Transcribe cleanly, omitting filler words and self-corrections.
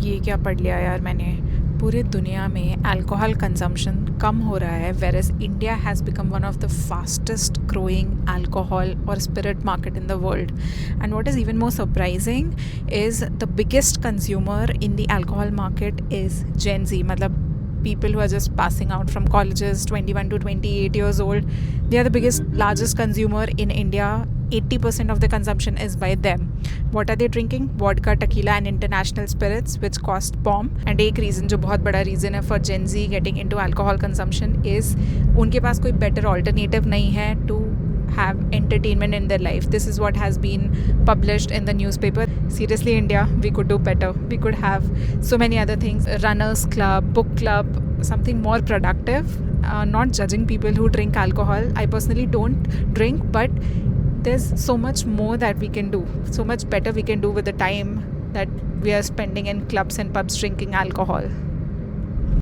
ये क्या पढ़ लिया यार मैंने, पूरे दुनिया में अल्कोहल कंजम्पशन कम हो रहा है, whereas India has become one of the fastest growing alcohol or spirit market in the world. And what is even more surprising is the biggest consumer in the alcohol market is Gen Z. मतलब people who are just passing out from colleges, 21 to 28 years old, they are the biggest, largest consumer in India. 80% of the consumption is by them. What are they drinking? Vodka, tequila and international spirits, which cost bomb. And एक reason जो बहुत बड़ा reason है for Gen Z getting into alcohol consumption is उनके पास कोई better alternative नहीं है to have entertainment in their life. This is what has been published in the newspaper. Seriously, India, we could do better. We could have so many other things. Runners club, book club, something more productive. Not judging people who drink alcohol. I personally don't drink, but there's so much more that we can do. So much better we can do with the time that we are spending in clubs and pubs drinking alcohol.